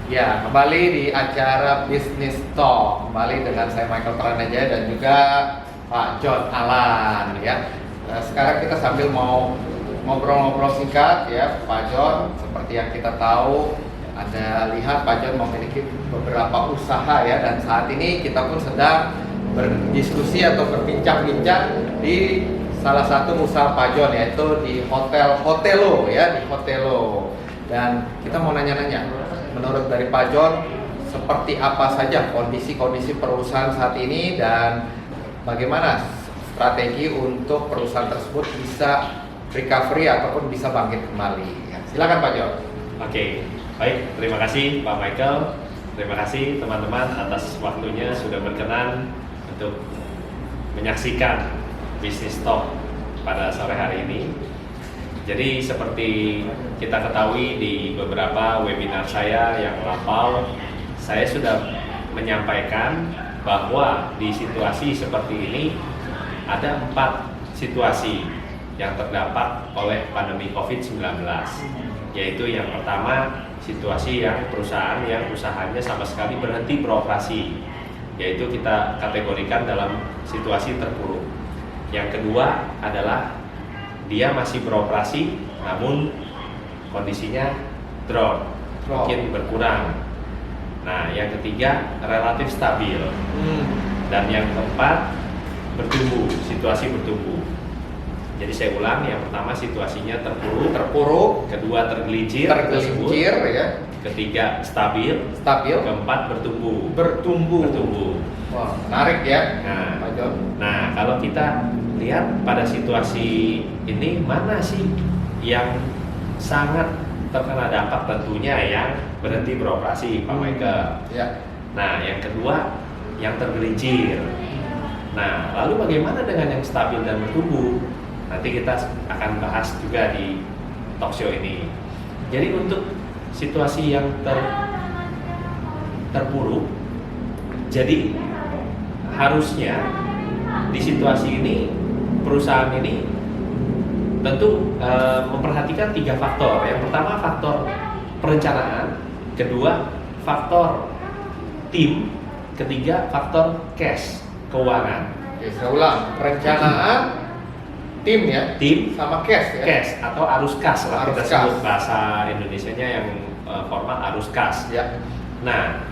Ya, kembali di acara Business Talk. Kembali dengan saya Michael Pranajaya dan juga Pak John Alan ya. Sekarang kita sambil mau ngobrol-ngobrol singkat ya, Pak John. Seperti yang kita tahu, Anda lihat Pak John memiliki beberapa usaha ya, dan saat ini kita pun sedang berdiskusi atau berbincang-bincang di salah satu usaha Pak John, yaitu di Hotel Hotelo ya, di Hotelo. Dan kita mau nanya-nanya, menurut dari Pak John, seperti apa saja kondisi-kondisi perusahaan saat ini dan bagaimana strategi untuk perusahaan tersebut bisa recovery ataupun bisa bangkit kembali. Ya, silakan Pak John. Oke, baik. Terima kasih Pak Michael. Terima kasih teman-teman atas waktunya sudah berkenan untuk menyaksikan Business Talk pada sore hari ini. Jadi seperti kita ketahui di beberapa webinar saya yang lampau, saya sudah menyampaikan bahwa di situasi seperti ini ada 4 situasi yang terdampak oleh pandemi COVID-19. Yaitu yang pertama, situasi yang perusahaan yang usahanya sama sekali berhenti beroperasi, yaitu kita kategorikan dalam situasi terpuruk. Yang kedua adalah dia masih beroperasi namun kondisinya drop, mungkin berkurang. Nah, yang ketiga relatif stabil. Dan yang keempat bertumbuh, situasi bertumbuh. Jadi saya ulang, yang pertama situasinya terpuruk, kedua tergelincir ya. Ketiga stabil, keempat bertumbuh. Wah, menarik ya, Nah, Pak John. Nah, kalau kita lihat pada situasi ini, mana sih yang sangat terkena dampak? Tentunya yang berhenti beroperasi, Pak Michael. Ya. Nah, yang kedua yang tergelincir. Nah, lalu bagaimana dengan yang stabil dan bertumbuh? Nanti kita akan bahas juga di talk show ini. Jadi untuk situasi yang terpuruk, jadi harusnya di situasi ini perusahaan ini tentu memperhatikan 3 faktor. Yang pertama faktor perencanaan, kedua faktor tim, ketiga faktor cash, keuangan. Oke, saya ulang, perencanaan, tim ya, Tim sama cash ya. cash atau arus kas lah kita Arus sebut kas. bahasa Indonesianya yang formal arus kas. Ya. Nah,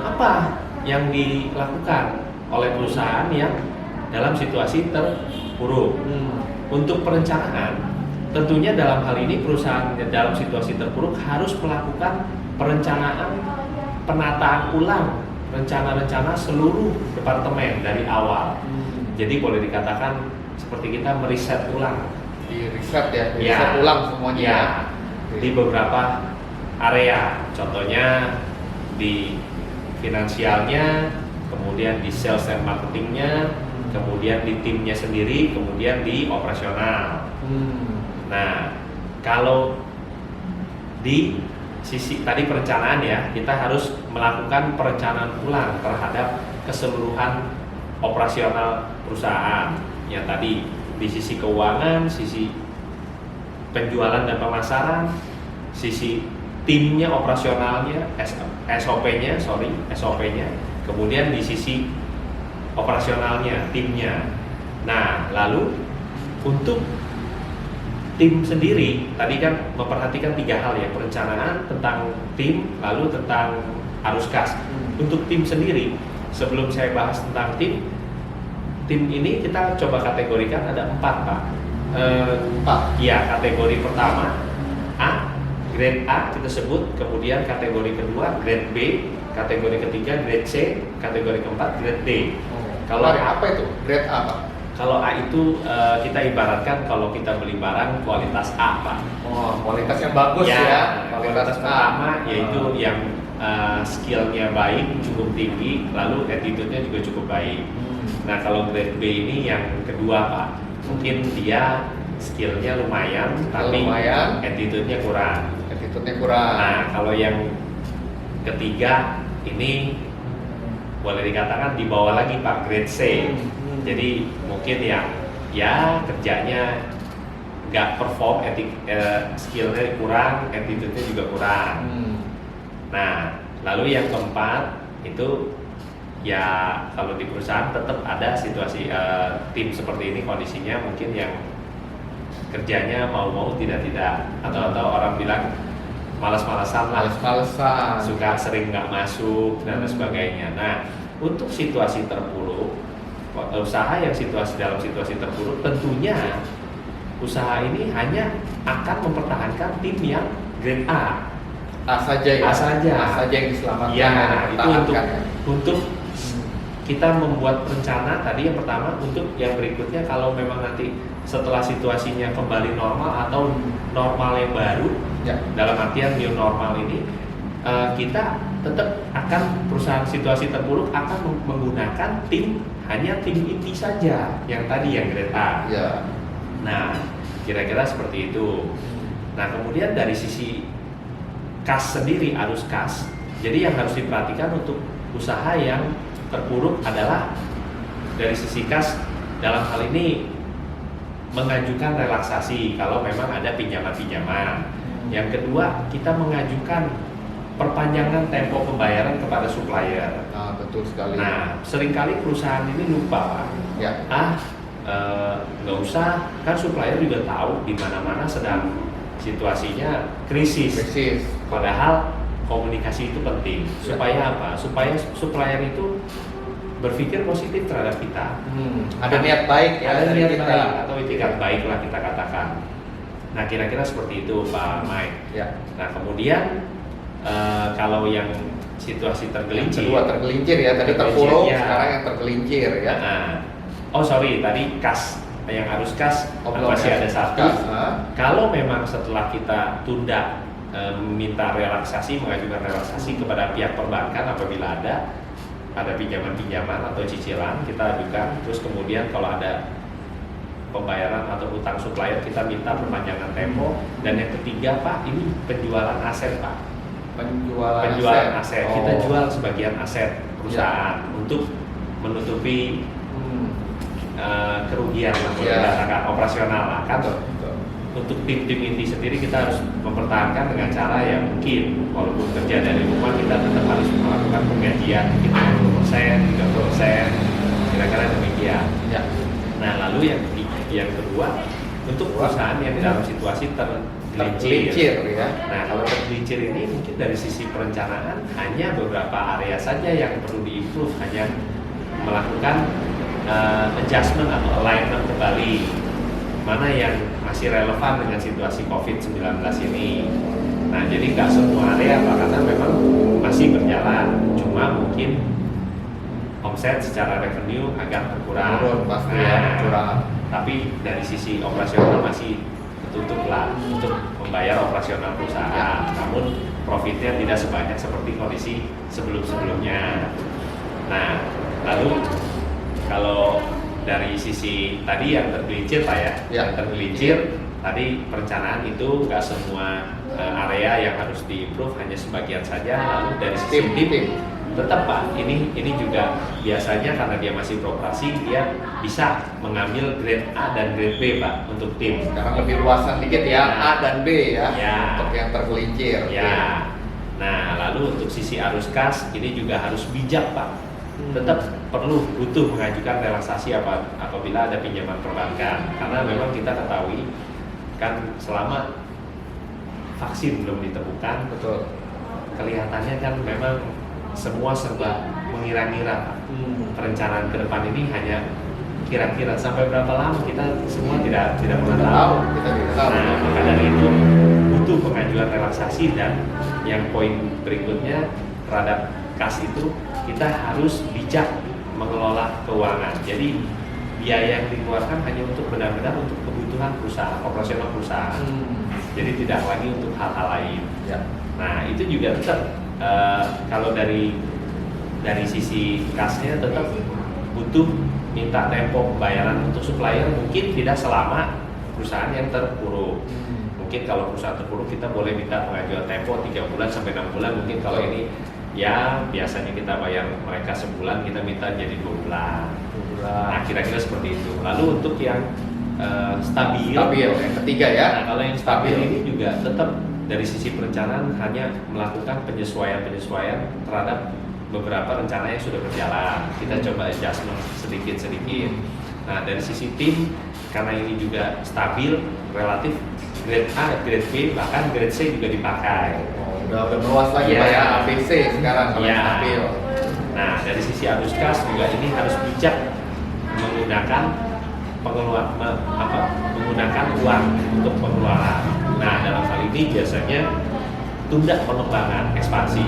apa yang dilakukan oleh perusahaan yang dalam situasi terpuruk? Untuk perencanaan, tentunya dalam hal ini perusahaan dalam situasi terpuruk harus melakukan perencanaan, penataan ulang rencana-rencana seluruh departemen dari awal. Jadi boleh dikatakan seperti kita meriset ulang. Di riset ya, di Ya. riset ulang semuanya. Ya, di beberapa area, contohnya di finansialnya, kemudian di sales and marketingnya, kemudian di timnya sendiri, kemudian di operasional. Nah, kalau di sisi tadi perencanaan ya, kita harus melakukan perencanaan ulang terhadap keseluruhan operasional perusahaan. Yang tadi di sisi keuangan, sisi penjualan dan pemasaran, sisi timnya, operasionalnya, SOP-nya, kemudian di sisi operasionalnya, timnya. Nah, lalu untuk tim sendiri, tadi kan memperhatikan 3 hal ya, perencanaan, tentang tim, lalu tentang arus kas. Untuk tim sendiri, sebelum saya bahas tentang tim ini kita coba kategorikan ada 4, Pak. 4. Ya, kategori pertama A, grade A kita sebut, kemudian kategori kedua grade B, kategori ketiga grade C, kategori keempat grade D. Kalau apa itu? Grade A, Pak? Kalau A itu kita ibaratkan kalau kita beli barang kualitas A, Pak. Oh, kualitas yang bagus ya. Kualitas pertama yaitu yang skillnya baik, cukup tinggi, lalu attitude-nya juga cukup baik. Nah, kalau grade B ini yang kedua, Pak. Mungkin dia skillnya lumayan, tapi attitude-nya kurang. Nah, kalau yang ketiga ini boleh dikatakan di bawah lagi, Pak, grade C. Jadi mungkin yang ya kerjanya nggak perform, skillnya kurang, attitude-nya juga kurang. Nah, lalu yang keempat itu ya kalau di perusahaan tetap ada situasi tim seperti ini kondisinya mungkin yang kerjanya mau tidak atau orang bilang malas-malasan lah, Males-malesan. suka sering nggak masuk dan sebagainya. Nah, untuk situasi terpuruk, usaha yang dalam situasi terpuruk tentunya usaha ini hanya akan mempertahankan tim yang grade A. A saja ya. A saja. A saja yang diselamatkan. Ya, yang itu dipertahankan ya. untuk kita membuat rencana tadi yang pertama, untuk yang berikutnya kalau memang nanti setelah situasinya kembali normal atau normal yang baru, Ya. dalam artian new normal ini, kita tetap akan perusahaan situasi terpuruk akan menggunakan hanya tim inti saja yang tadi yang grade A. Ya. Nah, kira-kira seperti itu. Nah, kemudian dari sisi kas sendiri, arus kas. Jadi yang harus diperhatikan untuk usaha yang terpuruk adalah dari sisi kas, dalam hal ini mengajukan relaksasi kalau memang ada pinjaman-pinjaman. Yang kedua, kita mengajukan perpanjangan tempo pembayaran kepada supplier. Nah, betul sekali. Nah, seringkali perusahaan ini lupa, Pak. Ya. Nggak usah, kan supplier juga tahu di mana-mana sedang situasinya krisis. Persis. Padahal komunikasi itu penting. Supaya apa? Supaya supplier itu berpikir positif terhadap kita. Ada niat baik ya Ada dari niat kita. baik atau itikat baik lah kita katakan. Nah, kira-kira seperti itu, Pak Mike. Ya. Nah, kemudian kalau yang situasi Yang tergelincir, kedua tergelincir ya, tadi Tergelincir, terpuruk, ya. sekarang yang tergelincir ya. Tadi kas, yang harus kas Belum masih ya. ada satu. Kas, Kalau memang setelah kita tunda minta relaksasi, mengajukan relaksasi kepada pihak perbankan apabila ada pinjaman-pinjaman atau cicilan, kita ajukan. Terus kemudian kalau ada pembayaran atau utang supplier, kita minta perpanjangan tempo. Dan yang ketiga, Pak, ini penjualan aset, Pak. Penjualan aset. Kita jual sebagian aset perusahaan untuk menutupi kerugian lah, boleh dikatakan operasional lah kan. Betul. Untuk tim-tim inti sendiri kita harus mempertahankan dengan cara yang mungkin walaupun kerja dari rumah kita tetap harus melakukan penggajian mungkin 20%, 30%, kira-kira demikian. Ya. Nah, lalu yang kedua, untuk perusahaan yang dalam situasi Tergelincir ya. Nah, kalau tergelincir ini mungkin dari sisi perencanaan hanya beberapa area saja yang perlu diimprove, hanya melakukan adjustment atau alignment kembali mana yang masih relevan dengan situasi COVID-19 ini. Nah, jadi nggak semua area Pak, karena memang masih berjalan, cuma mungkin omset secara revenue agak berkurang. Turun pasti ya, kurang. Tapi dari sisi operasional masih tertutup lah untuk membayar operasional perusahaan. Namun profitnya tidak sebanyak seperti kondisi sebelum-sebelumnya. Nah, lalu kalau dari sisi tadi yang tergelincir Pak ya, yang tergelincir tadi perencanaan itu nggak semua area yang harus diimprove, hanya sebagian saja. Lalu dari sisi tim tetap Pak, ini juga biasanya karena dia masih beroperasi, dia bisa mengambil grade A dan grade B Pak untuk tim. Sekarang lebih luasan dikit ya, A dan B ya, untuk yang tergelincir. Ya. Nah, lalu untuk sisi arus kas ini juga harus bijak Pak. Tetap butuh mengajukan relaksasi apabila ada pinjaman perbankan, karena memang kita ketahui kan selama vaksin belum ditemukan, Betul. kelihatannya kan memang semua serba mengira-ngira Pak. Perencanaan ke depan ini hanya kira-kira sampai berapa lama kita semua tidak pernah tahu. Kita tidak tahu. Nah, maka dari itu butuh pengajuan relaksasi, dan yang poin berikutnya terhadap kas itu kita harus bijak mengelola keuangan. Jadi biaya yang dikeluarkan hanya untuk benar-benar untuk kebutuhan perusahaan, operasional perusahaan. Jadi tidak lagi untuk hal-hal lain. Ya. Nah, itu juga tetap kalau dari sisi kasnya tetap butuh minta tempo pembayaran untuk supplier, mungkin tidak selama perusahaan yang terpuruk. Mungkin kalau perusahaan terpuruk kita boleh minta pengajuan tempo 3 bulan sampai 6 bulan. Mungkin kalau ini ya biasanya kita bayar mereka sebulan, kita minta jadi 2 bulan. Nah, kira-kira seperti itu. Lalu untuk yang stabil yang ketiga ya. Nah, kalau yang stabil ini juga tetap dari sisi perencanaan hanya melakukan penyesuaian terhadap beberapa rencana yang sudah berjalan. Kita coba adjustment sedikit-sedikit. Nah, dari sisi tim, karena ini juga stabil, relatif grade A, grade B, bahkan grade C juga dipakai. Oh, udah meluas lagi Pak ya, ABC sekarang kalau yang stabil. Nah, dari sisi Aruskas juga ini harus bijak menggunakan menggunakan uang untuk pengeluaran. Nah, dalam hal ini biasanya tunda pengembangan ekspansi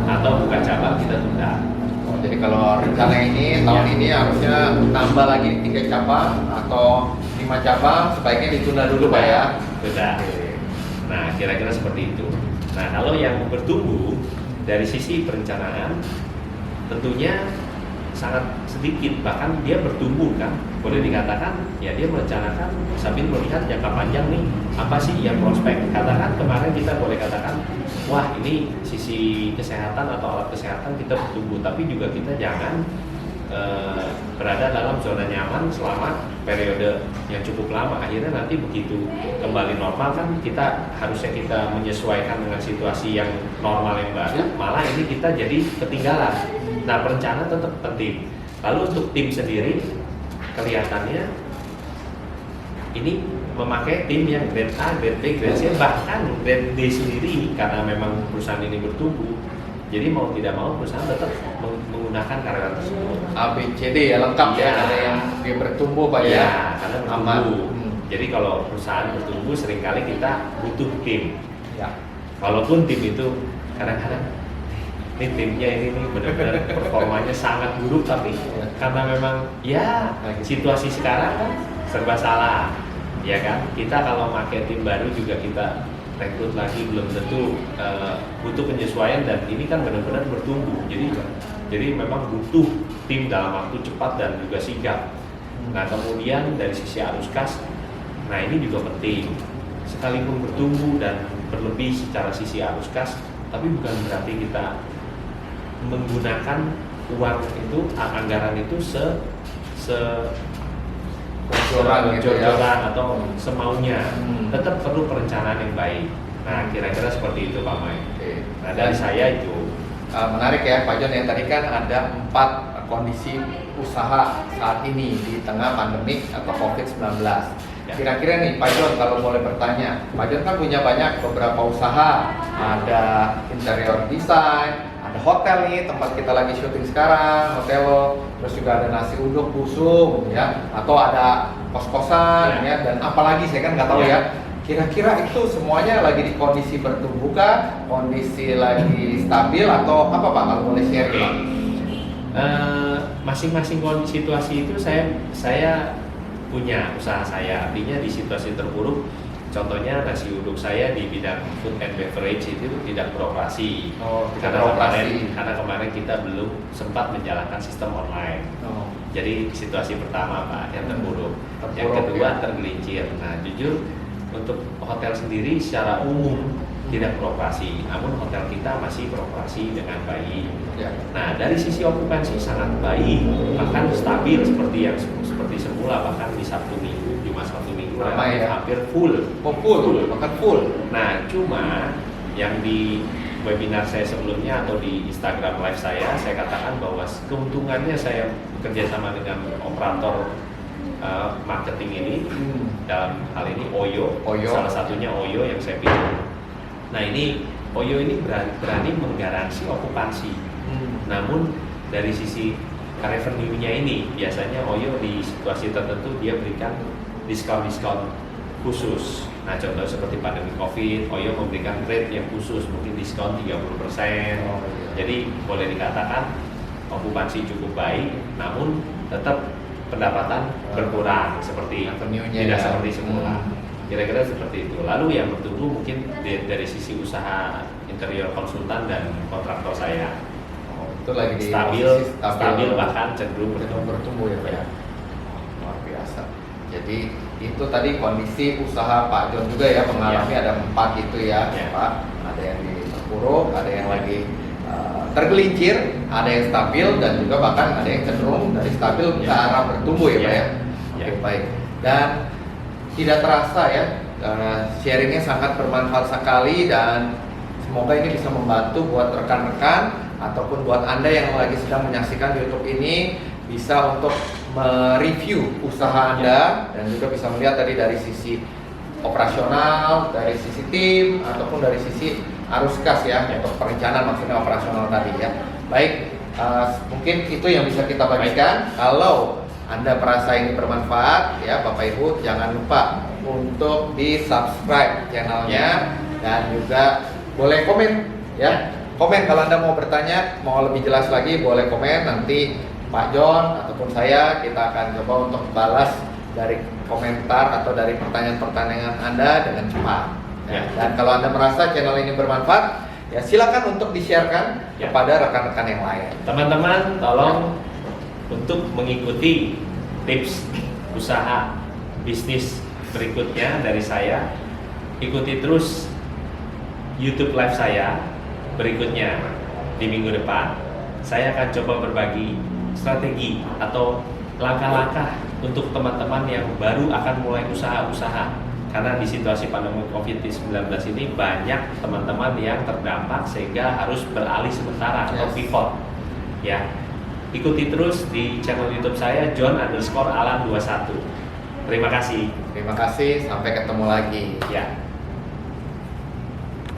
atau buka cabang kita tunda. Oh, jadi kalau rencana ini tahun ini harusnya tambah lagi 3 cabang atau 5 cabang, sebaiknya ditunda dulu Pak ya. Tunda. Nah, kira-kira seperti itu. Nah, kalau yang bertumbuh dari sisi perencanaan tentunya sangat sedikit, bahkan dia bertumbuh kan, boleh dikatakan ya dia merencanakan sambil melihat jangka panjang nih apa sih yang prospek. Katakan kemarin kita boleh katakan wah ini sisi kesehatan atau alat kesehatan kita bertumbuh, tapi juga kita jangan berada dalam zona nyaman selama periode yang cukup lama. Akhirnya nanti begitu kembali normal kan kita harusnya kita menyesuaikan dengan situasi yang normal yang baru, malah ini kita jadi ketinggalan. Nah, perencanaan tetap penting. Lalu untuk tim sendiri kelihatannya ini memakai tim yang grade A, grade B, grade C, bahkan grade D sendiri karena memang perusahaan ini bertumbuh. Jadi mau tidak mau perusahaan tetap menggunakan karyawan tersebut. A, B, C, D ya lengkap ya, ada yang dia bertumbuh Pak ya. Karena bertumbuh. Jadi kalau perusahaan bertumbuh seringkali kita butuh tim. Ya. Walaupun tim itu kadang-kadang ini timnya ini benar-benar performanya sangat buruk, tapi karena memang ya situasi sekarang kan serba salah, ya kan. Kita kalau pakai tim baru juga kita rekrut lagi belum tentu butuh penyesuaian, dan ini kan benar-benar bertumbuh. Jadi memang butuh tim dalam waktu cepat dan juga sigap. Nah, kemudian dari sisi arus kas, nah ini juga penting. Sekalipun bertumbuh dan berlebih secara sisi arus kas, tapi bukan berarti kita menggunakan uang itu, anggaran itu jor-joran atau semaunya. Tetap perlu perencanaan yang baik. Nah, kira-kira seperti itu Pak Mai. Nah, dari saya itu menarik ya Pak John ya, tadi kan ada 4 kondisi usaha saat ini di tengah pandemik atau COVID-19. Kira-kira nih Pak John, kalau boleh bertanya, Pak John kan punya beberapa usaha, ada interior design, ada hotel nih tempat kita lagi syuting sekarang, hotel, terus juga ada nasi uduk busung ya, atau ada kos-kosan ya, dan apalagi saya kan nggak tahu ya. Kira-kira itu semuanya lagi di kondisi bertumbuh kah, kondisi lagi stabil atau apa Pak, kalau boleh share Pak? Masing-masing situasi itu saya punya usaha saya, artinya di situasi terburuk, contohnya nasi uduk saya di bidang food and beverage itu tidak beroperasi. Karena kemarin kita belum sempat menjalankan sistem online. Jadi situasi pertama Pak yang terburuk. Yang kedua tergelincir. Nah, jujur untuk hotel sendiri secara umum tidak beroperasi, namun hotel kita masih beroperasi dengan baik. Nah, dari sisi okupansi sangat baik, bahkan stabil seperti semula, bahkan di Sabtu Minggu, Jumat Sabtu Minggu hampir full. Bahkan full. Nah, cuma yang di webinar saya sebelumnya atau di Instagram live saya katakan bahwa keuntungannya saya bekerja sama dengan operator marketing ini, dalam hal ini Oyo, salah satunya Oyo yang saya pilih. Nah, ini Oyo ini berani menggaransi okupansi. Namun dari sisi revenue-nya ini biasanya Oyo di situasi tertentu dia berikan diskon-diskon khusus. Nah, contoh seperti pandemi Covid, Oyo memberikan rate yang khusus, mungkin diskon 30%. Jadi boleh dikatakan okupansi cukup baik, namun tetap pendapatan berkurang seperti tidak seperti semula. Kira-kira seperti itu. Lalu yang bertumbuh mungkin dari sisi usaha interior konsultan dan kontraktor saya. Itu lagi di stabil bahkan cenderung bertumbuh ya Pak ya. Luar biasa. Jadi itu tadi kondisi usaha Pak John juga ya, mengalami ada 4 itu ya Pak. Ada yang di terpuruk, ada yang lagi tergelincir, ada yang stabil, dan juga bahkan ada yang cenderung dari stabil ke arah bertumbuh ya Pak ya. Oke, baik. Dan tidak terasa ya, sharingnya sangat bermanfaat sekali dan semoga ini bisa membantu buat rekan-rekan ataupun buat Anda yang lagi sedang menyaksikan YouTube ini bisa untuk mereview usaha Anda dan juga bisa melihat tadi dari sisi operasional, dari sisi tim ataupun dari sisi arus kas ya, untuk perencanaan maksudnya operasional tadi ya. Baik, mungkin itu yang bisa kita bagikan. Kalau Anda merasa ini bermanfaat ya Bapak Ibu, jangan lupa untuk di subscribe channelnya dan juga boleh komen ya. Komen kalau Anda mau bertanya, mau lebih jelas lagi boleh komen, nanti Pak John ataupun saya kita akan coba untuk balas dari komentar atau dari pertanyaan-pertanyaan Anda dengan cepat. Ya. Dan kalau Anda merasa channel ini bermanfaat, ya silakan untuk di-sharekan Ya. kepada rekan-rekan yang lain. Teman-teman, tolong untuk mengikuti tips usaha bisnis berikutnya dari saya, ikuti terus YouTube live saya berikutnya di minggu depan. Saya akan coba berbagi strategi atau langkah-langkah untuk teman-teman yang baru akan mulai usaha-usaha. Karena di situasi pandemi COVID-19 ini banyak teman-teman yang terdampak sehingga harus beralih sementara atau Yes. pivot. Ya, ikuti terus di channel YouTube saya John_Alan21. Terima kasih. Terima kasih, sampai ketemu lagi. Ya.